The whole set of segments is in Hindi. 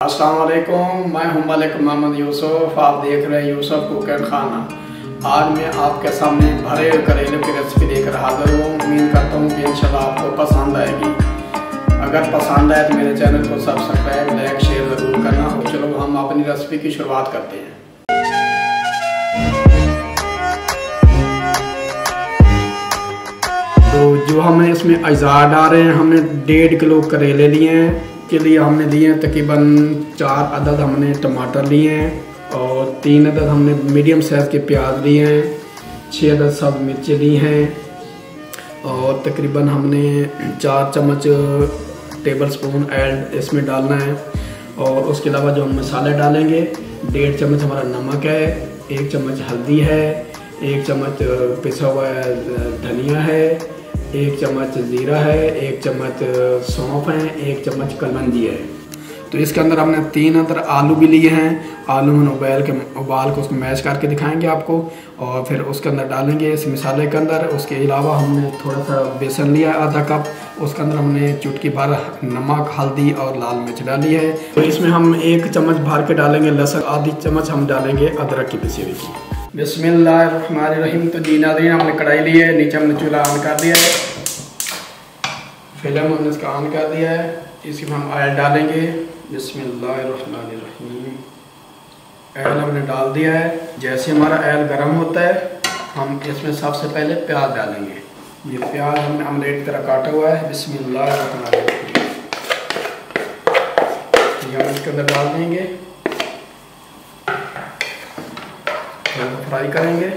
अस्सलाम वालेकुम, मैं हूं मलिक मोहम्मद यूसुफ। आप देख रहे हैं यूसुफ कुक एंड खाना। आज मैं आपके सामने भरे करेले की रेसिपी लेकर हाजिर हूँ। उम्मीद करता हूँ कि इंशाल्लाह आपको पसंद आएगी। अगर पसंद आए तो मेरे चैनल को सब्सक्राइब, लाइक, शेयर ज़रूर करना। हो चलो हम अपनी रेसिपी की शुरुआत करते हैं। तो जो हमने इसमें अज़ार डाल रहे हैं, हमने 1.5 किलो करेले लिए हैं। के लिए हमने लिए हैं तकरीबन 4 अदद हमने टमाटर लिए हैं और 3 अदद हमने मीडियम साइज़ के प्याज लिए हैं, 6 अदद सब मिर्चें ली हैं और तकरीबन हमने 4 चम्मच टेबल स्पून ऑयल इसमें डालना है। और उसके अलावा जो हम मसाले डालेंगे, 1.5 चम्मच हमारा नमक है, 1 चम्मच हल्दी है, 1 चम्मच पिसा हुआ धनिया है, 1 चम्मच ज़ीरा है, 1 चम्मच सौंफ है, 1 चम्मच कलमंजी है। तो इसके अंदर हमने 3 अदर आलू भी लिए हैं। आलू में उबाल के उसको मैश करके दिखाएंगे आपको और फिर उसके अंदर डालेंगे इस मसाले के अंदर। उसके अलावा हमने थोड़ा सा बेसन लिया आधा कप, उसके अंदर हमने चुटकी भर नमक, हल्दी और लाल मिर्च डाली है। तो इसमें हम 1 चम्मच भर के डालेंगे लहसुन, आधी चम्मच हम डालेंगे अदरक की पिसी हुई। बिस्मिल्लाहिर्रहमानिर्रहीम। तो जी नाज़रीन, हमने कढ़ाई ली है, नीचे हमने चूल्हा ऑन कर दिया है, फिल्म हमने इसका ऑन कर दिया है। इसमें हम ऑयल डालेंगे। बिस्मिल्लाहिर्रहमानिर्रहीम। ऑयल हमने डाल दिया है। जैसे हमारा ऑयल गर्म होता है, हम इसमें सबसे पहले प्याज डालेंगे। ये प्याज हमने ऑमलेट की तरह काटा हुआ है। बिस्मिल्लाहिर्रहमानिर्रहीम। ये हम इसके अंदर डाल देंगे, फ्राई करेंगे।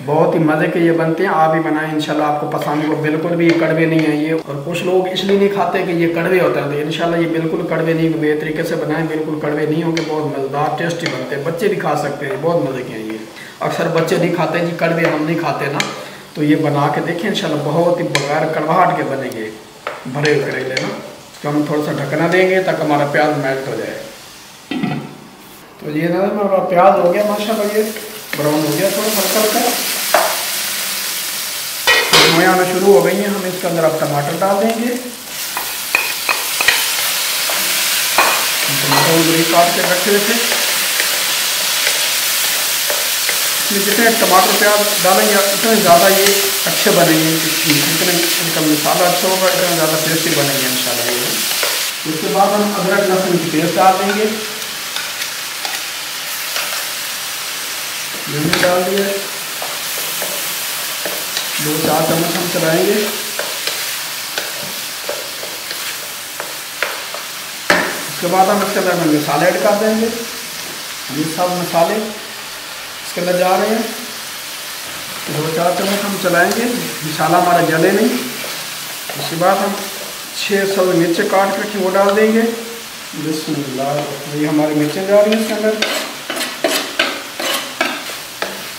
बहुत ही मज़े के ये बनते हैं, आप भी बनाएं, इंशाल्लाह आपको पसंद हो। बिल्कुल भी ये कड़वे नहीं है ये। और कुछ लोग इसलिए नहीं खाते कि ये कड़वे होते हैं, तो इंशाल्लाह ये बिल्कुल कड़वे नहीं, बेहतर तरीके से बनाएं, बिल्कुल कड़वे नहीं होंगे। बहुत मज़ेदार टेस्टी बनते हैं, बच्चे भी खा सकते हैं, बहुत मज़े के हैं ये। अक्सर बच्चे नहीं खाते जी कड़वे, हम नहीं खाते ना, तो ये बना के देखें, इंशाल्लाह बहुत ही बगैर कड़वाहट के बनेंगे भरे हुए करेले ना। तो हम थोड़ा सा ढकना देंगे ताकि हमारा प्याज मेल्ट हो जाए। तो ये ना हमारा प्याज हो गया माशाल्लाह, ये ब्राउन हो गया थोड़ा हल्का हल्का, खुशबुएं आना शुरू हो गई हैं। हम इसके अंदर अब टमाटर डाल देंगे। टमाटर बरीक काट के रखे हुए थे। इसमें जितने टमाटर प्याज डालेंगे उतने ज़्यादा ये अच्छे बनेंगे, जितने इनका मसाला अच्छा होगा इतना ज़्यादा टेस्टी बनेंगे इंशाल्लाह ये। उसके बाद हम अदरक लहसुन की पेस्ट डाल देंगे। मैंने डाल दिया 2-4 चम्मच हम चलाएंगे। उसके बाद हम इसके अंदर मसाले ऐड कर देंगे। ये सब मसाले इसके अंदर जा रहे हैं। 2-4 चम्मच हम चलाएंगे, मसाला हमारा जले नहीं। उसके बाद हम 600 मिर्चें काट के रखी वो डाल देंगे। बिस्मिल्लाह। ये हमारी मिर्चें जा रही हैं इसके अंदर।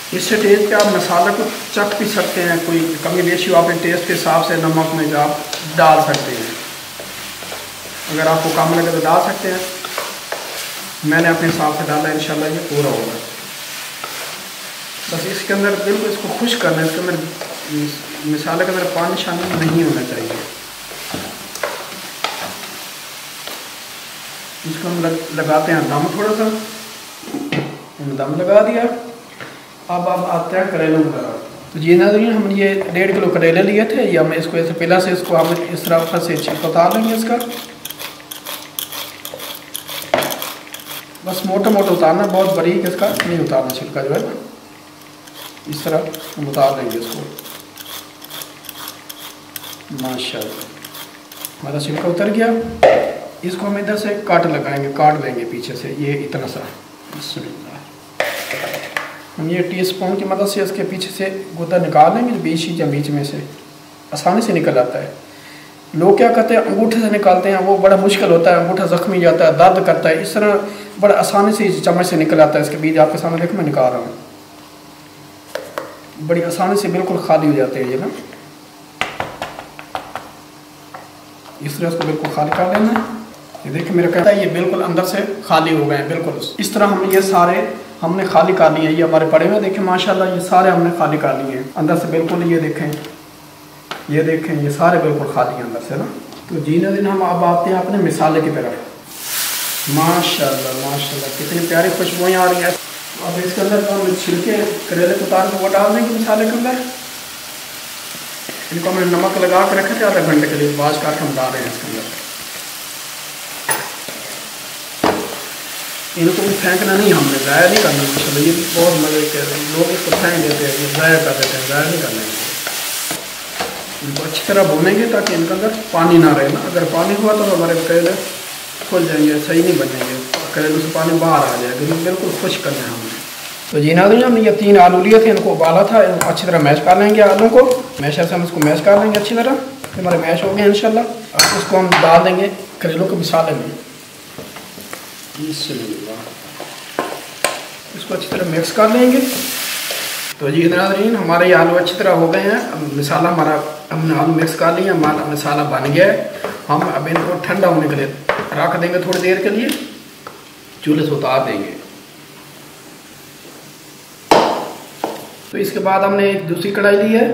इससे टेस्ट के आप मसाला को चख भी सकते हैं, कोई कमी बेशी आप टेस्ट के हिसाब से नमक में आप डाल सकते हैं। अगर आपको कम लगे तो डाल सकते हैं, मैंने अपने हिसाब से डाला, इंशाल्लाह ये पूरा होगा। बस इसके अंदर बिल्कुल इसको खुश करना है, इसके अंदर मसाले के अंदर पानी शामिल नहीं होना चाहिए। इसको हम लगाते हैं दम, थोड़ा सा दम लगा दिया। अब आते हैं करेलों का। तो ये नाज़रीन, हम ये 1.5 किलो करेले लिए थे। ये हम इसको ऐसे पहला से इसको हम इस तरह से छिलका उतार लेंगे इसका। बस मोटा मोटा उतारना, बहुत बारीक इसका नहीं उतारना छिलका जो है ना। इस तरह हम उतार देंगे इसको। माशाल्लाह हमारा छिलका उतर गया। इसको हम इधर से काट लगाएंगे, काट देंगे पीछे से ये इतना सा। हम ये टीस्पून की मदद से इसके पीछे से गुदा निकाल लेंगे, बीच में से आसानी से निकल आता है। लोग क्या करते हैं, अंगूठे से निकालते हैं, वो बड़ा मुश्किल होता है, अंगूठा जख्मी जाता है, दर्द करता है। इस तरह बड़ा आसानी से चम्मच से निकल आता है। इसके बीज आपके सामने देखो, मैं निकाल रहा हूँ, बड़ी आसानी से बिल्कुल खाली हो जाते हैं ये ना। इस तरह इसको बिल्कुल खाली कर लेना है। ये देखिए मेरा कहता है ये बिल्कुल अंदर से खाली हो गए हैं बिल्कुल। इस तरह हम ये सारे हमने खाली कर लिए। ये हमारे पड़े हुए देखें माशाल्लाह, ये सारे हमने खाली कर लिए अंदर से बिल्कुल। ये देखें ये देखें ये सारे बिल्कुल खाली हैं अंदर से ना। तो जी नाज़रीन हम अब आते हैं अपने मिसाले की तरफ। माशाल्लाह माशाल्लाह कितनी प्यारी खुशबुएं आ रही हैं। अब इसके अंदर तो हम छिलके करेले को उतार के वो डाल देंगे मिसाले के अंदर। इनको हमने नमक लगा के रखे थे आधा घंटे के लिए, बाज काट हम डाल रहे हैं इसके अंदर। इनको भी फेंकना नहीं, हमने ज़ाया नहीं करना। माशाल्लाह ये भी बहुत मज़े के लोग इसको फेंक देते हैं, ये ज़ाया कर देते हैं, ज़ाया नहीं करना है। इनको अच्छी तरह भूनेंगे ताकि इनके अंदर पानी ना रहे ना। अगर पानी हुआ तो हमारे करेले खुल जाएंगे, सही नहीं बनेंगे, करेले से पानी बाहर आ जाएगा। ये बिल्कुल खुश करना है हमने। तो जी नाज़रीन हमने ये 3 आलू लिए थे, इनको उबाला था। इनको अच्छी तरह मैश कर लेंगे आलू को, मैशर से हम इसको मैश कर लेंगे अच्छी तरह। हमारे मैश हो गए इंशाल्लाह। अब इसको हम डाल देंगे करेलों के मिसाले में। इसको अच्छी तरह मिक्स कर लेंगे। तो जी नाज़रीन हमारे ये आलू अच्छी तरह हो गए हैं। अब मिसाला हमारा हमने आलू मिक्स कर लिया, हमारा मिसाला बन गया है। हम अब इनको ठंडा होने के लिए रख देंगे थोड़ी देर के लिए, चूल्हे से उतार देंगे। तो इसके बाद हमने एक दूसरी कढ़ाई ली है,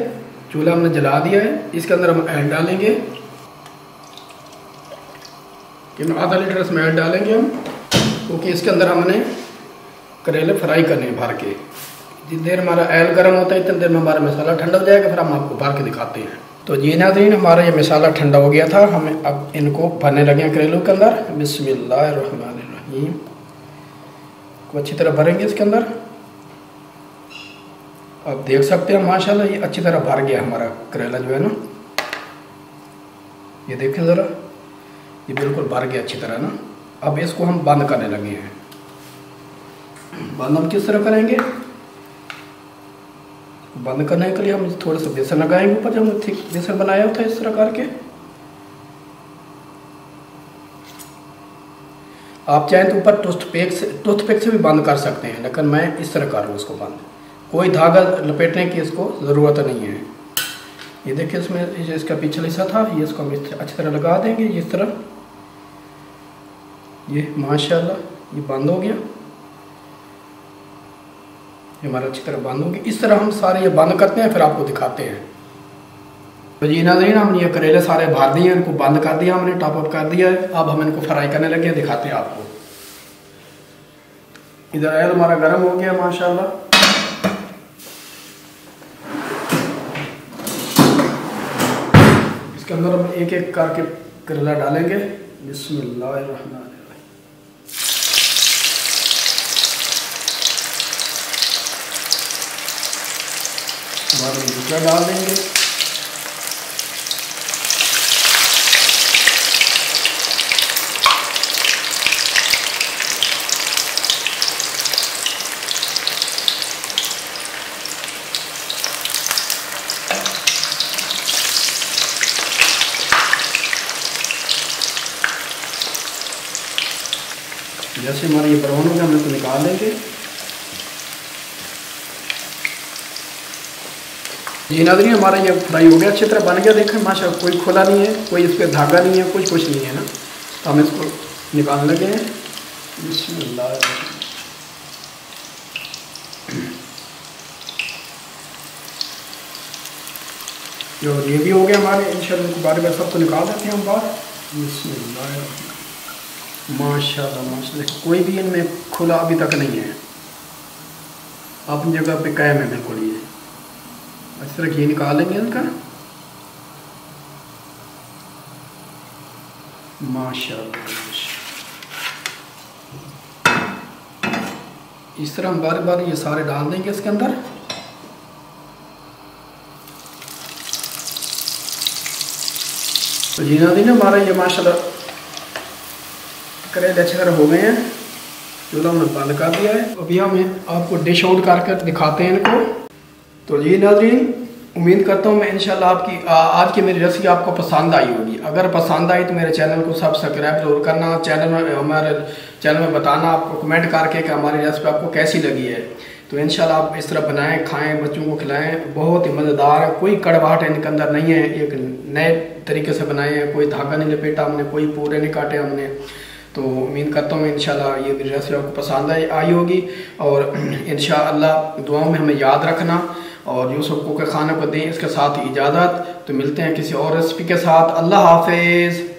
चूल्हा हमने जला दिया है। इसके अंदर हम ऐड डालेंगे, आधा लीटर इसमें ऐड डालेंगे हम, क्योंकि इसके अंदर हमने करेले फ्राई करने हैं भर के। जितनी देर हमारा ऑयल गर्म होता है इतनी देर में हमारा मसाला ठंडा हो जाएगा, फिर हम आपको भर के दिखाते हैं। तो जी नाज़रीन हमारा ये मसाला ठंडा हो गया था, हमें अब इनको भरने लगे हैं करेलों के अंदर। बिस्मिल्लाहिर्रहमानिर्रहीम को अच्छी तरह भरेंगे इसके अंदर। अब देख सकते हैं माशाल्लाह ये अच्छी तरह भर गया हमारा करेला जो है ना। ये देखें ज़रा, ये बिल्कुल भर गया अच्छी तरह ना। अब इसको हम बंद करने लगे हैं। बंद हम किस तरह करेंगे? बंद करने के लिए हम थोड़ा सा बेसन लगाएंगे ऊपर, जो हमने थिक बेसन बनाया होता है इस तरह करके। आप चाहें तो ऊपर टूथपिक से भी बंद कर सकते हैं, लेकिन मैं इस तरह कर रहा हूँ उसको बंद। कोई धागा लपेटने की इसको ज़रूरत नहीं है। ये देखिए इसमें इसका पिछला हिस्सा था, ये इसको हम अच्छी तरह लगा देंगे इस तरह। ये माशाल्लाह ये बंद हो गया, ये हमारा अच्छी तरह बंद हो गया। इस तरह हम सारे ये बंद करते हैं, फिर आपको दिखाते हैं। तो जी नाज़रीन हमने ये करेले सारे भर दिए हैं, इनको बंद कर दिया हमने, टॉप अप कर दिया है। अब हम इनको फ्राई करने लगे हैं, दिखाते हैं आपको। इधर ऑयल हमारा गर्म हो गया माशाल्लाह। इसके अंदर हम एक एक करके करेला डालेंगे। बिस्मिल्लाहिर्रहमानिर्रहीम। बाद में दूसरा डाल देंगे। जैसे हमारे ये ब्राउन हो गया हम इसको निकाल लेंगे। जी नाज़रीन हमारा ये फ्राई हो गया, अच्छी तरह बन गया। देखें माशाल्लाह कोई खुला नहीं है, कोई इस पर धागा नहीं है, कुछ नहीं है ना। तो हम इसको निकालने लगे हैं। बिस्मिल्लाह। जो ये भी हो गया हमारे, इंशाल्लाह इनको बार बार सबको निकाल देते हैं हम बाहर। बिस्मिल्लाह माशाल्लाह माशाल्लाह कोई भी इनमें खुला अभी तक नहीं है, अपनी जगह पे कायम है बिल्कुल। ये अच्छी तरह ये निकालेंगे इनका माशाल्लाह। इस तरह हम बार बार ये सारे डाल देंगे इसके अंदर। तो जी नाज़रीन हमारा ये माशाल्लाह करेले अच्छी तरह हो गए हैं, चूल्हा हमने बंद कर दिया है। अभी हम आपको डिश आउट करके दिखाते हैं इनको। तो जी नाज़रीन उम्मीद करता हूँ मैं इंशाल्लाह आपकी आज की मेरी रेसिपी आपको पसंद आई होगी। अगर पसंद आई तो मेरे चैनल को सब्सक्राइब जरूर करना, हमारे चैनल में बताना आपको कमेंट करके कि हमारी रेसिपी आपको कैसी लगी है। तो इंशाल्लाह आप इस तरह बनाएं, खाएं, बच्चों को खिलाएं। बहुत ही मज़ेदार है, कोई कड़वाहट इनके अंदर नहीं है। एक नए तरीके से बनाए हैं, कोई धागा नहीं लपेटा हमने, कोई पूरे नहीं काटे हमने। तो उम्मीद करता हूँ इंशाल्लाह ये मेरी रेसिपी आपको पसंद आई होगी। और इंशाल्लाह दुआओं में हमें याद रखना और यूसुफ कुक के खाने को दें। इसके साथ इजाज़त, तो मिलते हैं किसी और रेसिपी के साथ। अल्लाह हाफिज़।